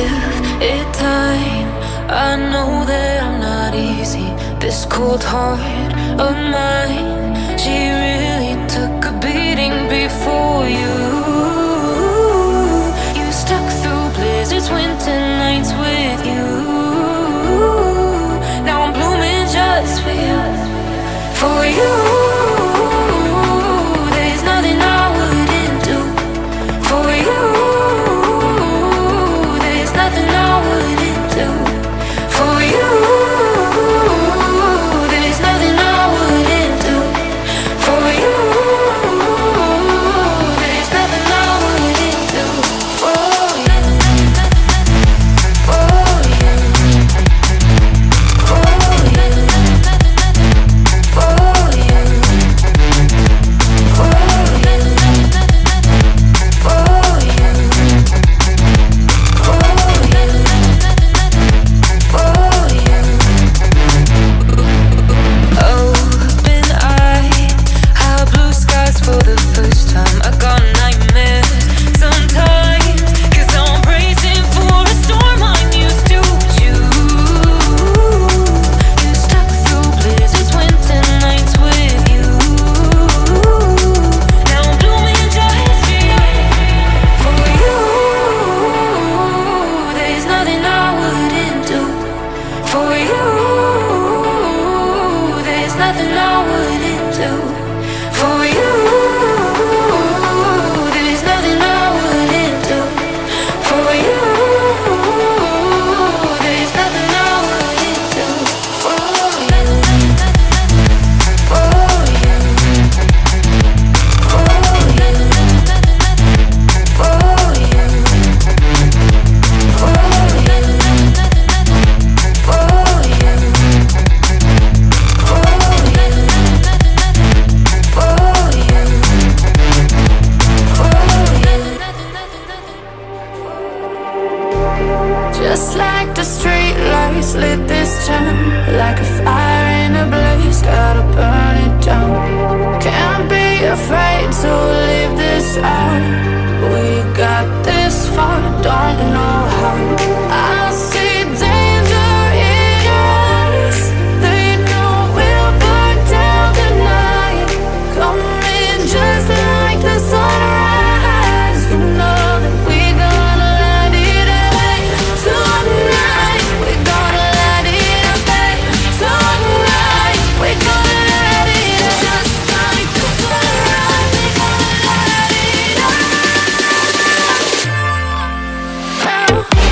give it time. I know that I'm not easy. This cold heart of mine, she really took a beating before you. You stuck through blizzards, winter nights with you. Now I'm blooming just for you, for you. There's nothing I wouldn't do for you. There's nothing I wouldn't do for you. There's nothing I wouldn't do for you. There's nothing I wouldn't do for you. For you. For you. For you. For you. For you. Open eye, high blue skies for the first time. I got nightmares sometimes, 'cause I'm bracing for a storm I'm used to. You stuck through blizzards, winter nights with you. Now I'm blooming just for you, for you. There's nothing I wouldn't do for you. There's nothing I wouldn't do for you. There's nothing I wouldn't do for you. There's nothing I wouldn't do for you. For you. For you. For you. For you. Just like the street lights lit this town, like a fire in a blaze, gotta burn it down. Can't be afraid to leave this out. We got this far, don't know how. I see danger in your eyes. They know we'll burn down the night. Coming just like the sunrise. You know that we're gonna light it up tonight. We're gonna light it up tonight. We're gonna light it up just like the sunrise. We're gonna light it up now.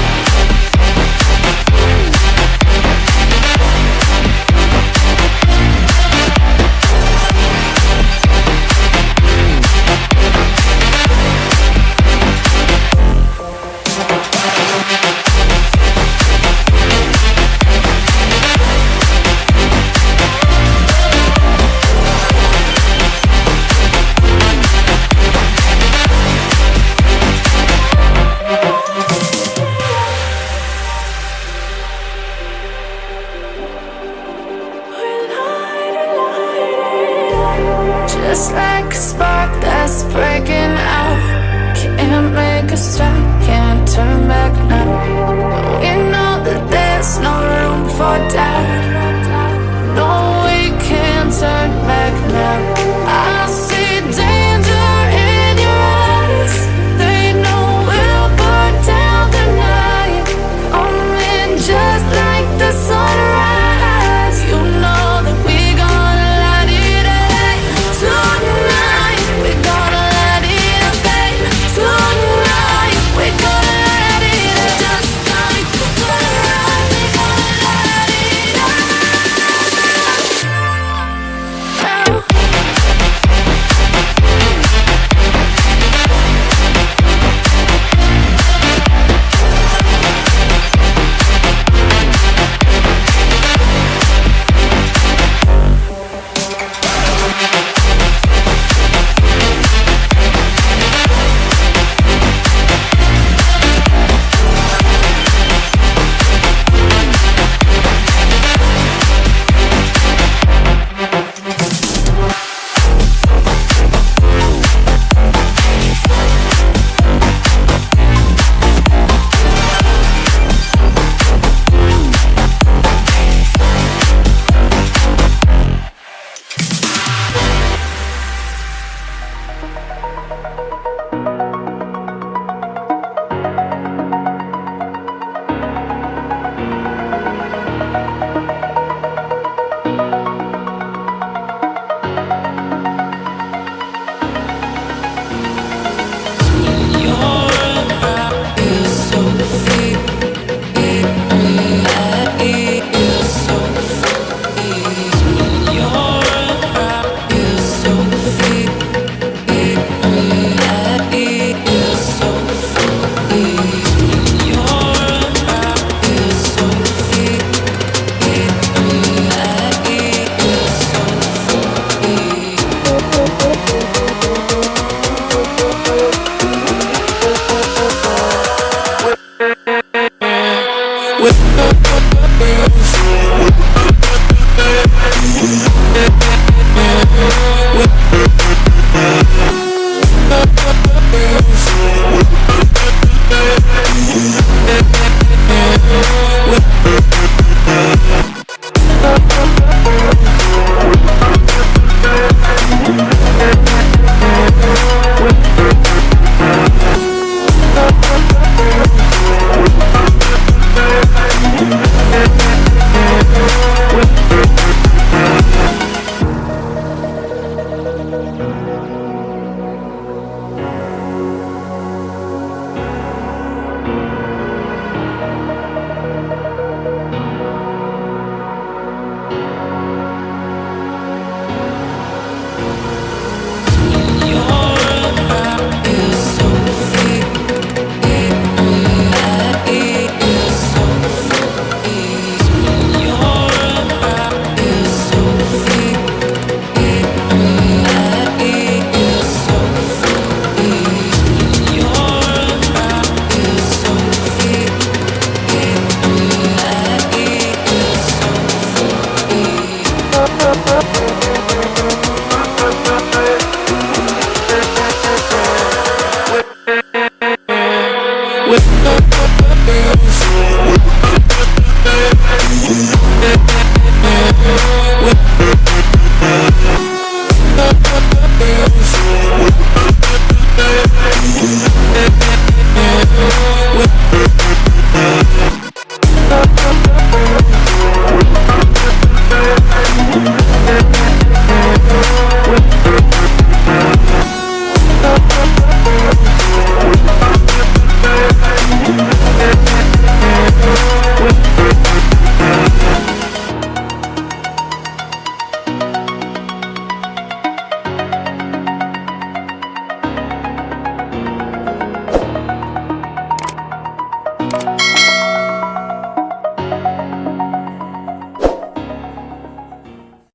with